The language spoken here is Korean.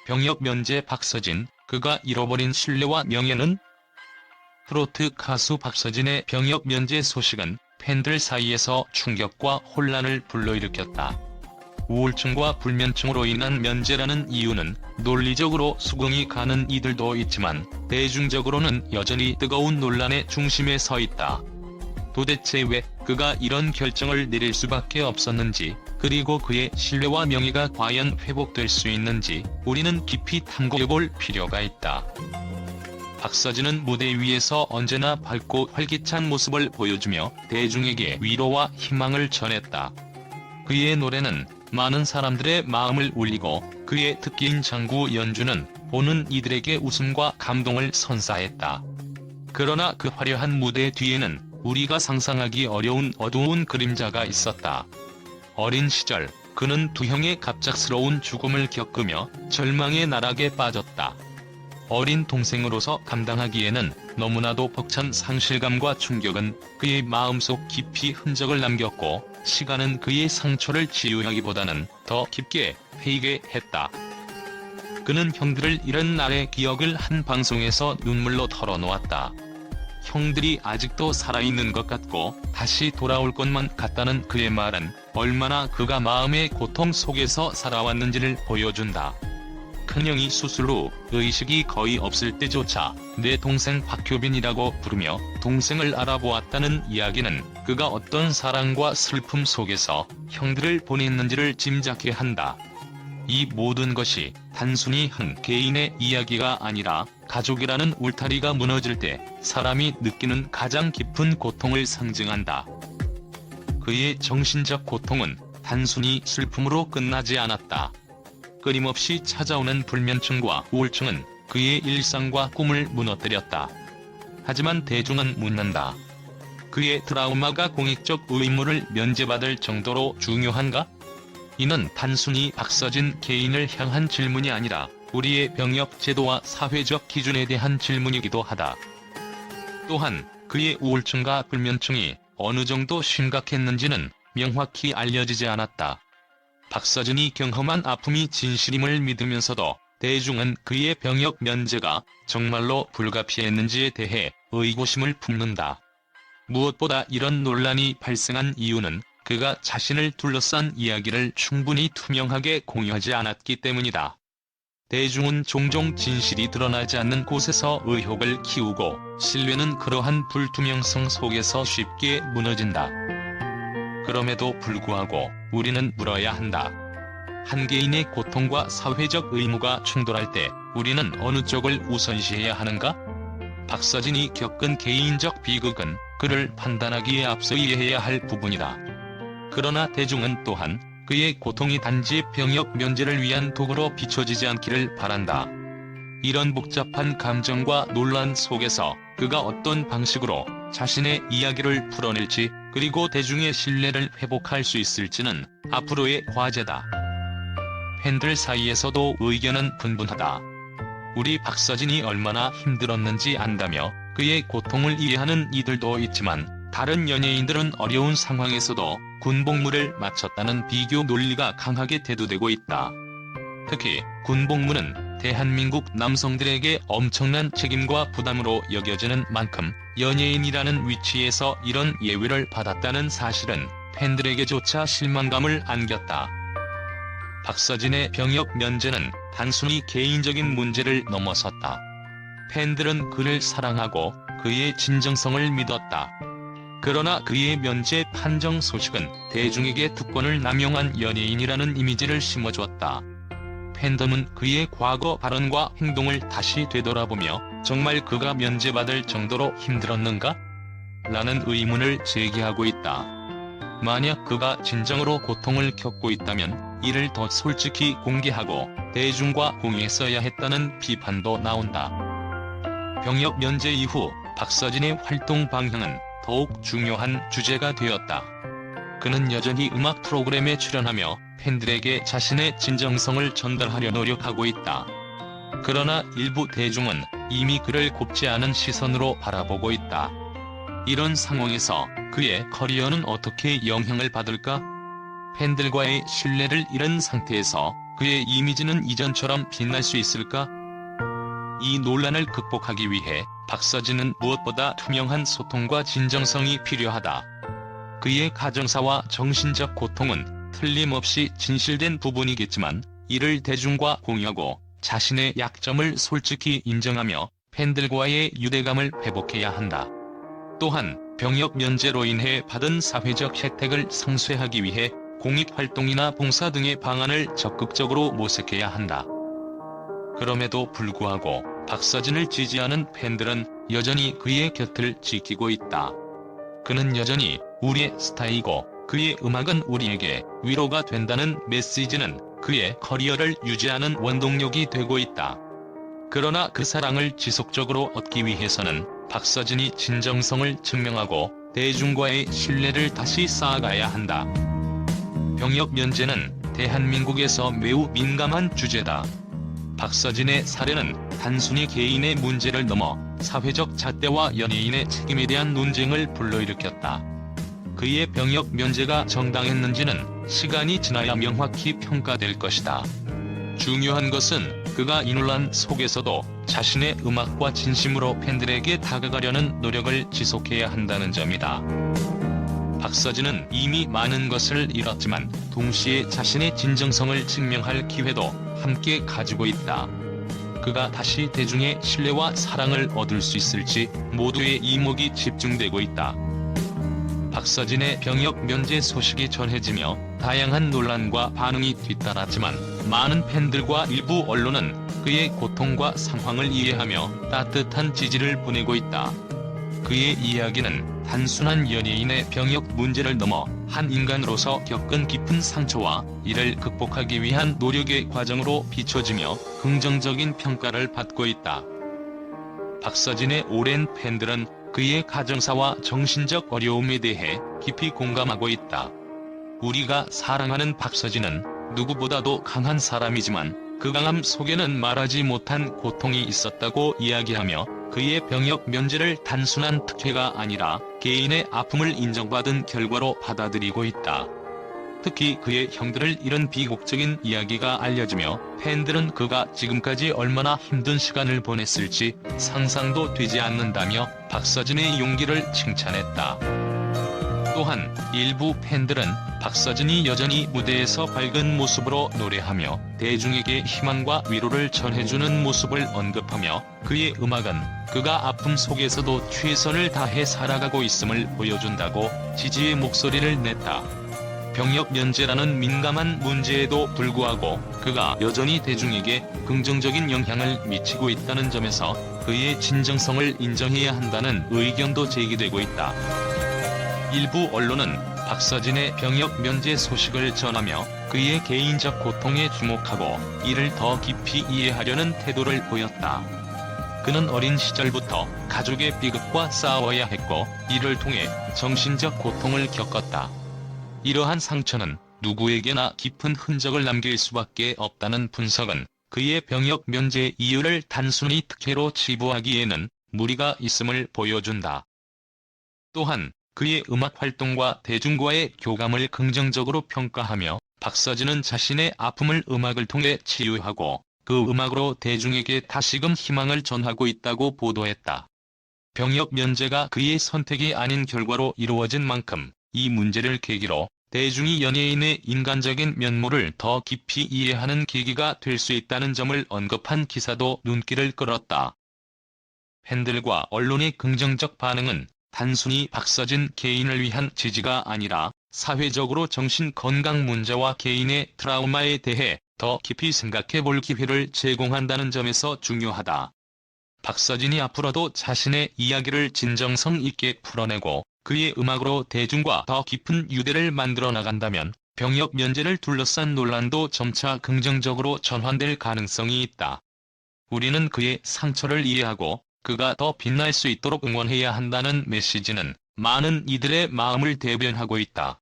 병역 면제 박서진, 그가 잃어버린 신뢰와 명예는? 트로트 가수 박서진의 병역 면제 소식은 팬들 사이에서 충격과 혼란을 불러일으켰다. 우울증과 불면증으로 인한 면제라는 이유는 논리적으로 수긍이 가는 이들도 있지만 대중적으로는 여전히 뜨거운 논란의 중심에 서 있다. 도대체 왜 그가 이런 결정을 내릴 수밖에 없었는지, 그리고 그의 신뢰와 명예가 과연 회복될 수 있는지 우리는 깊이 탐구해볼 필요가 있다. 박서진은 무대 위에서 언제나 밝고 활기찬 모습을 보여주며 대중에게 위로와 희망을 전했다. 그의 노래는 많은 사람들의 마음을 울리고 그의 특기인 장구 연주는 보는 이들에게 웃음과 감동을 선사했다. 그러나 그 화려한 무대 뒤에는 우리가 상상하기 어려운 어두운 그림자가 있었다. 어린 시절 그는 두 형의 갑작스러운 죽음을 겪으며 절망의 나락에 빠졌다. 어린 동생으로서 감당하기에는 너무나도 벅찬 상실감과 충격은 그의 마음속 깊이 흔적을 남겼고, 시간은 그의 상처를 치유하기보다는 더 깊게 회의게 했다. 그는 형들을 잃은 날의 기억을 한 방송에서 눈물로 털어놓았다. 형들이 아직도 살아있는 것 같고 다시 돌아올 것만 같다는 그의 말은 얼마나 그가 마음의 고통 속에서 살아왔는지를 보여준다. 큰형이 수술 후 의식이 거의 없을 때조차 내 동생 박효빈이라고 부르며 동생을 알아보았다는 이야기는 그가 어떤 사랑과 슬픔 속에서 형들을 보냈는지를 짐작케 한다. 이 모든 것이 단순히 한 개인의 이야기가 아니라 가족이라는 울타리가 무너질 때 사람이 느끼는 가장 깊은 고통을 상징한다. 그의 정신적 고통은 단순히 슬픔으로 끝나지 않았다. 끊임없이 찾아오는 불면증과 우울증은 그의 일상과 꿈을 무너뜨렸다. 하지만 대중은 묻는다. 그의 트라우마가 공익적 의무를 면제받을 정도로 중요한가? 이는 단순히 박서진 개인을 향한 질문이 아니라 우리의 병역 제도와 사회적 기준에 대한 질문이기도 하다. 또한 그의 우울증과 불면증이 어느 정도 심각했는지는 명확히 알려지지 않았다. 박서진이 경험한 아픔이 진실임을 믿으면서도 대중은 그의 병역 면제가 정말로 불가피했는지에 대해 의구심을 품는다. 무엇보다 이런 논란이 발생한 이유는 그가 자신을 둘러싼 이야기를 충분히 투명하게 공유하지 않았기 때문이다. 대중은 종종 진실이 드러나지 않는 곳에서 의혹을 키우고 신뢰는 그러한 불투명성 속에서 쉽게 무너진다. 그럼에도 불구하고 우리는 물어야 한다. 한 개인의 고통과 사회적 의무가 충돌할 때 우리는 어느 쪽을 우선시해야 하는가? 박서진이 겪은 개인적 비극은 그를 판단하기에 앞서 이해해야 할 부분이다. 그러나 대중은 또한 그의 고통이 단지 병역 면제를 위한 도구로 비춰지지 않기를 바란다. 이런 복잡한 감정과 논란 속에서 그가 어떤 방식으로 자신의 이야기를 풀어낼지, 그리고 대중의 신뢰를 회복할 수 있을지는 앞으로의 과제다. 팬들 사이에서도 의견은 분분하다. 우리 박서진이 얼마나 힘들었는지 안다며 그의 고통을 이해하는 이들도 있지만, 다른 연예인들은 어려운 상황에서도 군복무를 마쳤다는 비교 논리가 강하게 대두되고 있다. 특히 군복무는 대한민국 남성들에게 엄청난 책임과 부담으로 여겨지는 만큼 연예인이라는 위치에서 이런 예외를 받았다는 사실은 팬들에게조차 실망감을 안겼다. 박서진의 병역 면제는 단순히 개인적인 문제를 넘어섰다. 팬들은 그를 사랑하고 그의 진정성을 믿었다. 그러나 그의 면제 판정 소식은 대중에게 특권을 남용한 연예인이라는 이미지를 심어주었다. 팬덤은 그의 과거 발언과 행동을 다시 되돌아보며 정말 그가 면제받을 정도로 힘들었는가? 라는 의문을 제기하고 있다. 만약 그가 진정으로 고통을 겪고 있다면 이를 더 솔직히 공개하고 대중과 공유했어야 했다는 비판도 나온다. 병역 면제 이후 박서진의 활동 방향은 더욱 중요한 주제가 되었다. 그는 여전히 음악 프로그램에 출연하며 팬들에게 자신의 진정성을 전달하려 노력하고 있다. 그러나 일부 대중은 이미 그를 곱지 않은 시선으로 바라보고 있다. 이런 상황에서 그의 커리어는 어떻게 영향을 받을까? 팬들과의 신뢰를 잃은 상태에서 그의 이미지는 이전처럼 빛날 수 있을까? 이 논란을 극복하기 위해 박서진은 무엇보다 투명한 소통과 진정성이 필요하다. 그의 가정사와 정신적 고통은 틀림없이 진실된 부분이겠지만 이를 대중과 공유하고 자신의 약점을 솔직히 인정하며 팬들과의 유대감을 회복해야 한다. 또한 병역 면제로 인해 받은 사회적 혜택을 상쇄하기 위해 공익활동이나 봉사 등의 방안을 적극적으로 모색해야 한다. 그럼에도 불구하고 박서진을 지지하는 팬들은 여전히 그의 곁을 지키고 있다. 그는 여전히 우리의 스타이고 그의 음악은 우리에게 위로가 된다는 메시지는 그의 커리어를 유지하는 원동력이 되고 있다. 그러나 그 사랑을 지속적으로 얻기 위해서는 박서진이 진정성을 증명하고 대중과의 신뢰를 다시 쌓아가야 한다. 병역 면제는 대한민국에서 매우 민감한 주제다. 박서진의 사례는 단순히 개인의 문제를 넘어 사회적 잣대와 연예인의 책임에 대한 논쟁을 불러일으켰다. 그의 병역 면제가 정당했는지는 시간이 지나야 명확히 평가될 것이다. 중요한 것은 그가 이 논란 속에서도 자신의 음악과 진심으로 팬들에게 다가가려는 노력을 지속해야 한다는 점이다. 박서진은 이미 많은 것을 잃었지만 동시에 자신의 진정성을 증명할 기회도 함께 가지고 있다. 그가 다시 대중의 신뢰와 사랑을 얻을 수 있을지 모두의 이목이 집중되고 있다. 박서진의 병역 면제 소식이 전해지며 다양한 논란과 반응이 뒤따랐지만 많은 팬들과 일부 언론은 그의 고통과 상황을 이해하며 따뜻한 지지를 보내고 있다. 그의 이야기는 단순한 연예인의 병역 문제를 넘어 한 인간으로서 겪은 깊은 상처와 이를 극복하기 위한 노력의 과정으로 비춰지며 긍정적인 평가를 받고 있다. 박서진의 오랜 팬들은 그의 가정사와 정신적 어려움에 대해 깊이 공감하고 있다. 우리가 사랑하는 박서진은 누구보다도 강한 사람이지만 그 강함 속에는 말하지 못한 고통이 있었다고 이야기하며 그의 병역 면제를 단순한 특혜가 아니라 개인의 아픔을 인정받은 결과로 받아들이고 있다. 특히 그의 형들을 잃은 비극적인 이야기가 알려지며 팬들은 그가 지금까지 얼마나 힘든 시간을 보냈을지 상상도 되지 않는다며 박서진의 용기를 칭찬했다. 또한 일부 팬들은 박서진이 여전히 무대에서 밝은 모습으로 노래하며 대중에게 희망과 위로를 전해주는 모습을 언급하며 그의 음악은 그가 아픔 속에서도 최선을 다해 살아가고 있음을 보여준다고 지지의 목소리를 냈다. 병역 면제라는 민감한 문제에도 불구하고 그가 여전히 대중에게 긍정적인 영향을 미치고 있다는 점에서 그의 진정성을 인정해야 한다는 의견도 제기되고 있다. 일부 언론은 박서진의 병역 면제 소식을 전하며 그의 개인적 고통에 주목하고 이를 더 깊이 이해하려는 태도를 보였다. 그는 어린 시절부터 가족의 비극과 싸워야 했고 이를 통해 정신적 고통을 겪었다. 이러한 상처는 누구에게나 깊은 흔적을 남길 수밖에 없다는 분석은 그의 병역 면제 이유를 단순히 특혜로 치부하기에는 무리가 있음을 보여준다. 또한 그의 음악 활동과 대중과의 교감을 긍정적으로 평가하며 박서진은 자신의 아픔을 음악을 통해 치유하고 그 음악으로 대중에게 다시금 희망을 전하고 있다고 보도했다. 병역 면제가 그의 선택이 아닌 결과로 이루어진 만큼 이 문제를 계기로 대중이 연예인의 인간적인 면모를 더 깊이 이해하는 계기가 될 수 있다는 점을 언급한 기사도 눈길을 끌었다. 팬들과 언론의 긍정적 반응은 단순히 박서진 개인을 위한 지지가 아니라 사회적으로 정신 건강 문제와 개인의 트라우마에 대해 더 깊이 생각해 볼 기회를 제공한다는 점에서 중요하다. 박서진이 앞으로도 자신의 이야기를 진정성 있게 풀어내고 그의 음악으로 대중과 더 깊은 유대를 만들어 나간다면 병역 면제를 둘러싼 논란도 점차 긍정적으로 전환될 가능성이 있다. 우리는 그의 상처를 이해하고 그가 더 빛날 수 있도록 응원해야 한다는 메시지는 많은 이들의 마음을 대변하고 있다.